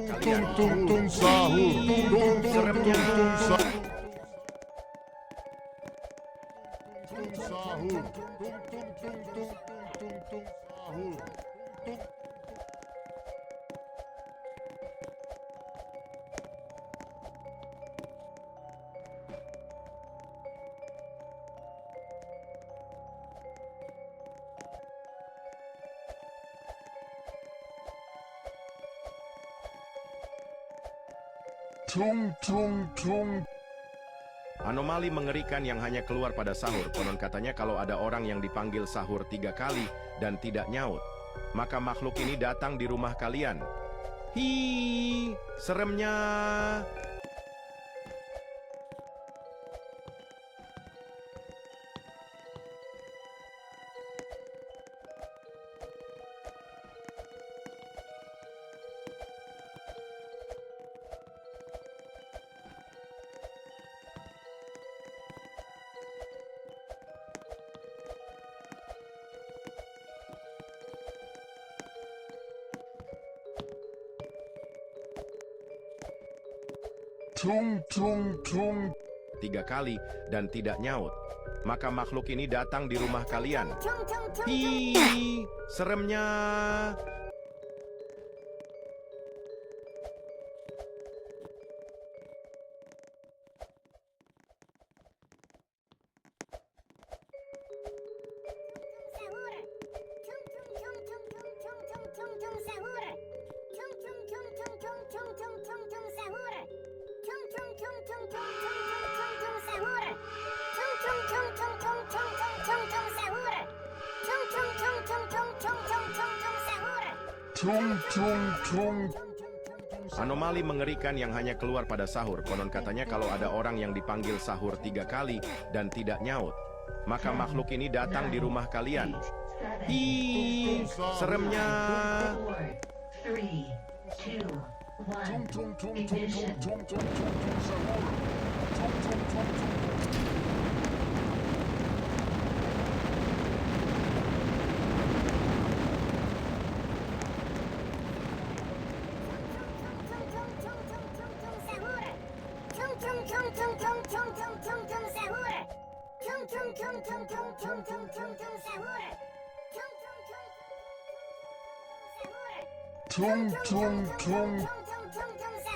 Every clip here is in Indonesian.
kalian. Seremnya. Anomali mengerikan yang hanya keluar pada sahur. Konon katanya kalau ada orang yang dipanggil sahur 3 kali dan tidak nyaut, maka makhluk ini datang di rumah kalian. Hi, seremnya. Tiga kali dan tidak nyaut, maka makhluk ini datang di rumah kalian. Hi, seremnya. Anomali mengerikan yang hanya keluar pada sahur. Konon katanya kalau ada orang yang dipanggil sahur 3 kali dan tidak nyaut, maka makhluk ini datang di rumah kalian. Hi, seremnya.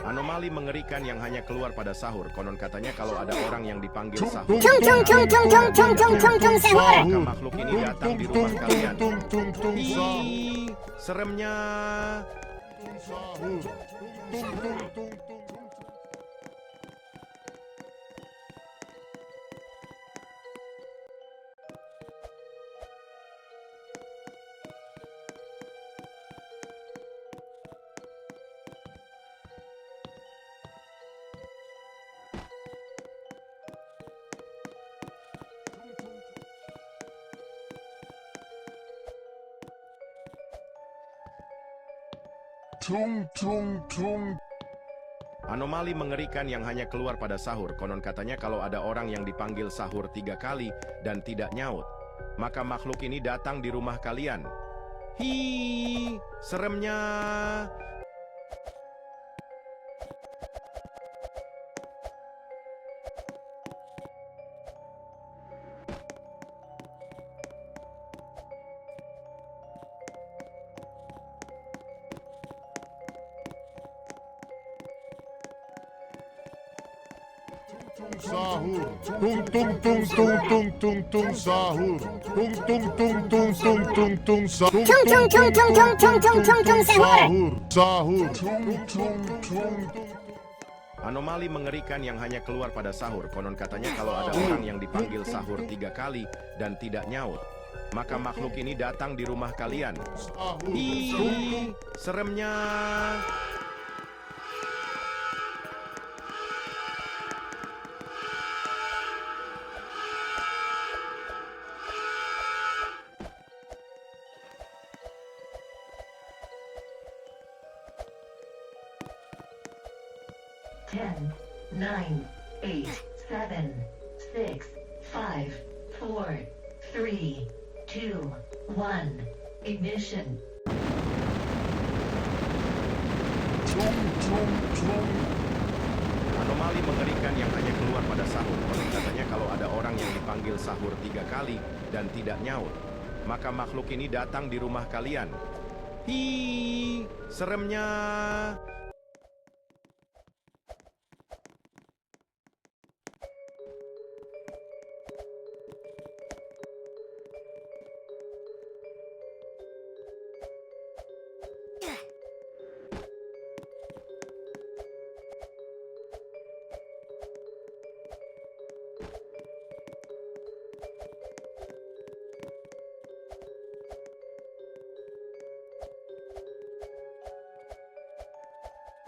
Anomali mengerikan yang hanya keluar pada sahur. Konon katanya kalau ada orang yang dipanggil sahur, maka makhluk ini datang di rumah kalian. Hi, seremnya. Anomali mengerikan yang hanya keluar pada sahur. Konon katanya kalau ada orang yang dipanggil sahur 3 kali dan tidak nyaut, maka makhluk ini datang di rumah kalian. Hi, seremnya. Sahur, tung tung tung tung tung tung tung sahur, tung tung tung tung tung tung tung sahur, sahur, sahur. Anomali mengerikan yang hanya keluar pada sahur. Konon katanya kalau ada orang yang dipanggil sahur 3 kali dan tidak nyaut, maka makhluk ini datang di rumah kalian. Hi, seremnya. Ten, 9, 8, 7, 6, 5, 4, 3, 2, 1. Ignition. Tung tung tung. Anomali mengerikan yang hanya keluar pada sahur. Konon katanya kalau ada orang yang dipanggil sahur 3 kali dan tidak nyaut, maka makhluk ini datang di rumah kalian. Hi, seremnya.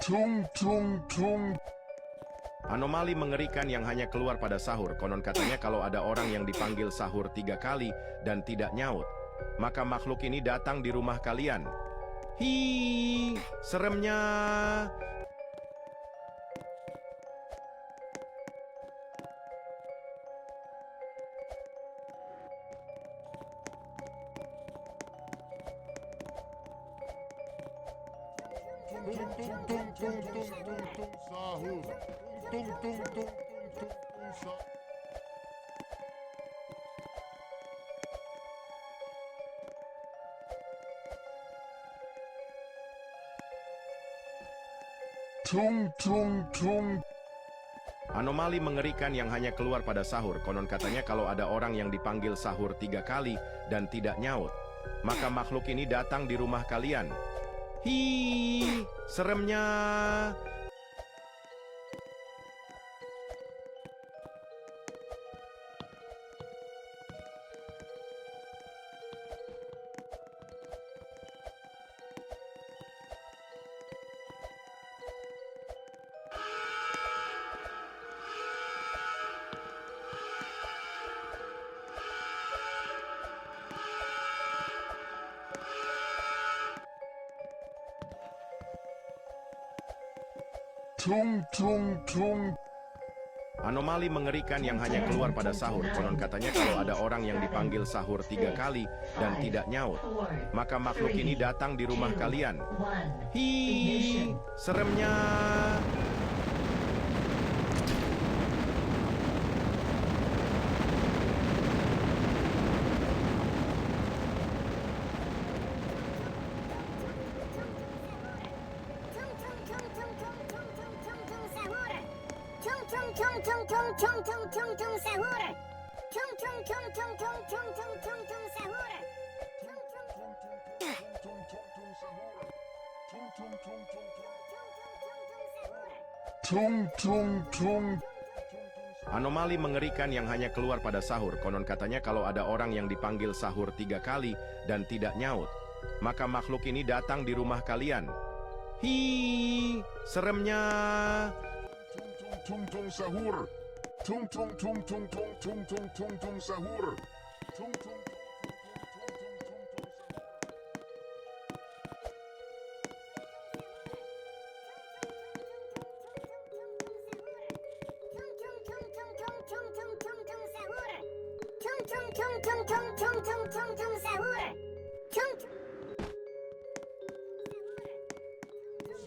Tung tung tung. Anomali mengerikan yang hanya keluar pada sahur. Konon katanya kalau ada orang yang dipanggil sahur 3 kali dan tidak nyaut, maka makhluk ini datang di rumah kalian. Hi, seremnya. Tung tung tung tung tung tung tung sahur. Tung tung tung tung tung tung sahur. Tung tung tung. Anomali mengerikan yang hanya keluar pada sahur. Konon katanya kalau ada orang yang dipanggil sahur 3 kali dan tidak nyaut, maka makhluk ini datang di rumah kalian. Hi, seremnya. Tung tung tung. Anomali mengerikan yang hanya keluar pada sahur. Konon katanya kalau ada orang yang dipanggil sahur 3 kali dan tidak nyaut, maka makhluk ini datang di rumah kalian. Hi, seremnya. Tung tung tung. Anomali mengerikan yang hanya keluar pada sahur. Konon katanya kalau ada orang yang dipanggil sahur 3 kali dan tidak nyaut, maka makhluk ini datang di rumah kalian. Hi, seremnya. Tung tung sahur. Tung tung tung tung tung tung tung tung tung sahur. Tung tung.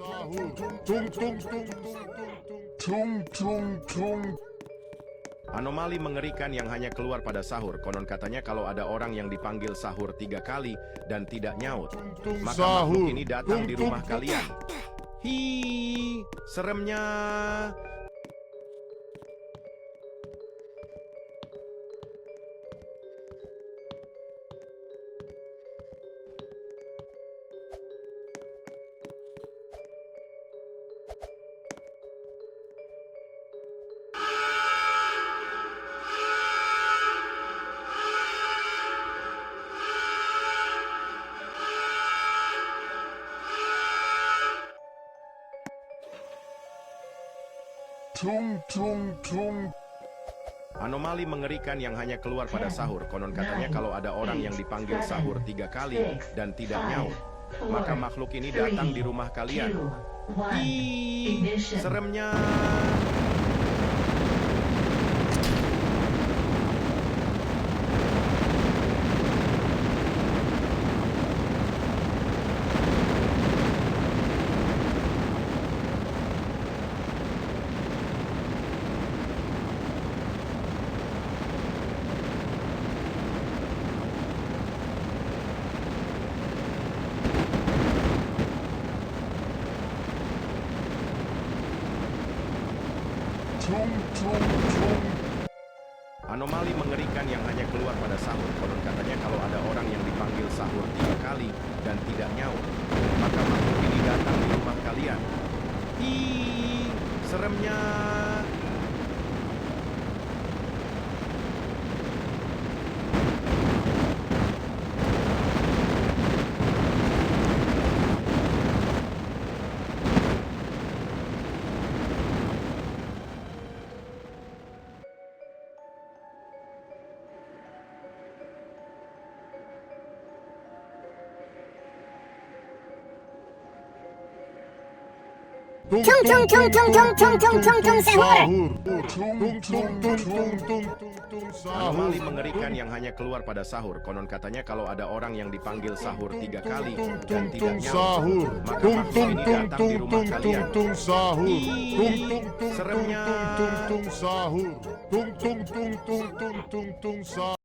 Sahur. Tung tung tung tung tung tung. Anomali mengerikan yang hanya keluar pada sahur. Konon katanya kalau ada orang yang dipanggil sahur 3 kali dan tidak nyaut, maka makhluk ini datang di rumah kalian. Hi, seremnya. Tung tung tung. Anomali mengerikan yang hanya keluar pada sahur. Konon katanya kalau ada orang yang dipanggil sahur 3 kali dan tidak nyaut, maka makhluk ini datang di rumah kalian. Hi, seremnya. tung tung tung. Anomali mengerikan yang hanya keluar pada sahur. Konon katanya kalau ada orang yang dipanggil sahur 3 kali dan tidak nyaut, maka makhluk ini datang di rumah kalian. Ih, seremnya. Tung tung tung tung tung tung tung tung tung sahur. Tung tung tung tung tung tung sahur. Anomali mengerikan yang hanya keluar pada sahur. Konon katanya kalau ada orang yang dipanggil sahur 3 kali dan tidak Sahur. nyaut, maka Tung makhluk tung ini tung datang di tung rumah tung kalian. tung sahur. Tung tung tung Seremnya. tung tung tung sahur. Tung tung tung tung tung tung sahur.